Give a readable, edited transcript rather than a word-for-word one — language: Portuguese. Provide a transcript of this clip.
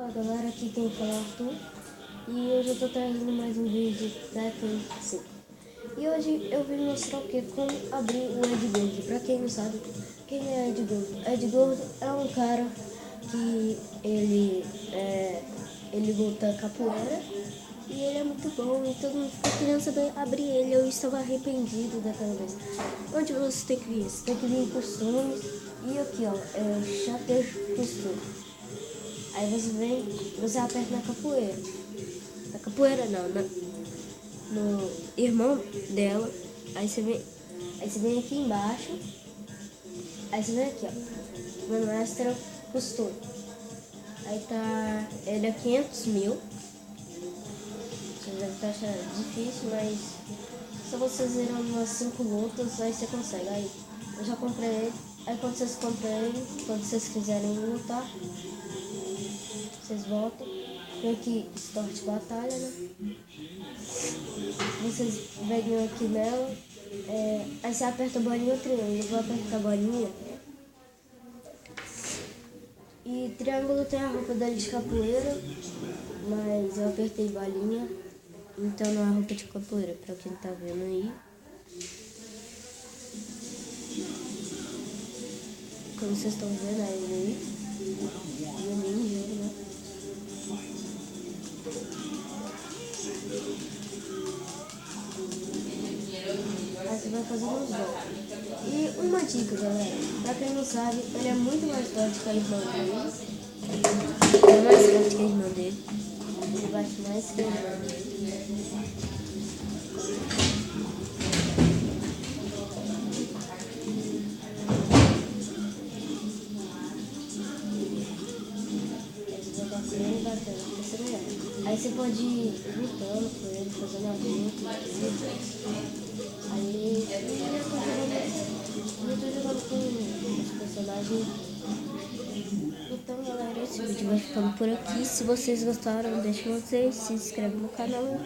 Fala galera, aqui quem fala é o Arthur e hoje eu tô trazendo mais um vídeo da Tekken 5. E hoje eu vim mostrar o que? Como abrir o Ed Gordo. Pra quem não sabe, quem é Ed Gordo? Ed Gordo é um cara que ele luta capoeira e ele é muito bom e todo mundo fica querendo saber abrir ele. Eu estava arrependido daquela vez. Onde você tem que vir? Você tem que vir em costumes e aqui ó, é o Chapter Costume. Aí você aperta na capoeira. Na capoeira não, no irmão dela. Aí você vem aqui embaixo. Aí você vem aqui, ó. Meu mestre costume. Aí tá. Ele é 500 mil. Vocês devem estar achando difícil, mas se vocês viram umas 5 lutas, aí você consegue. Aí eu já comprei ele. Aí quando vocês compram ele, quando vocês quiserem lutar, vocês voltam. Tem aqui Start Batalha, né? Vocês vêm aqui nela. Aí você aperta a bolinha ou triângulo. Eu vou apertar a bolinha. E triângulo tem a roupa dele de capoeira, mas eu apertei bolinha, então não é roupa de capoeira, pra quem tá vendo aí. Como vocês estão vendo aí, e o ninja, né? Aí você vai fazendo uns golpes. E uma dica, galera, pra quem não sabe, ele é muito mais forte que a irmã dele. Ele é mais forte que a irmã dele. Ele bate mais que a irmã dele. Aí você pode ir lutando com ele, fazendo a luta. Aí eu tô jogando com os personagens. Então galera, esse vídeo vai ficando por aqui. Se vocês gostaram, deixa vocês, se inscreve no canal. Tchau.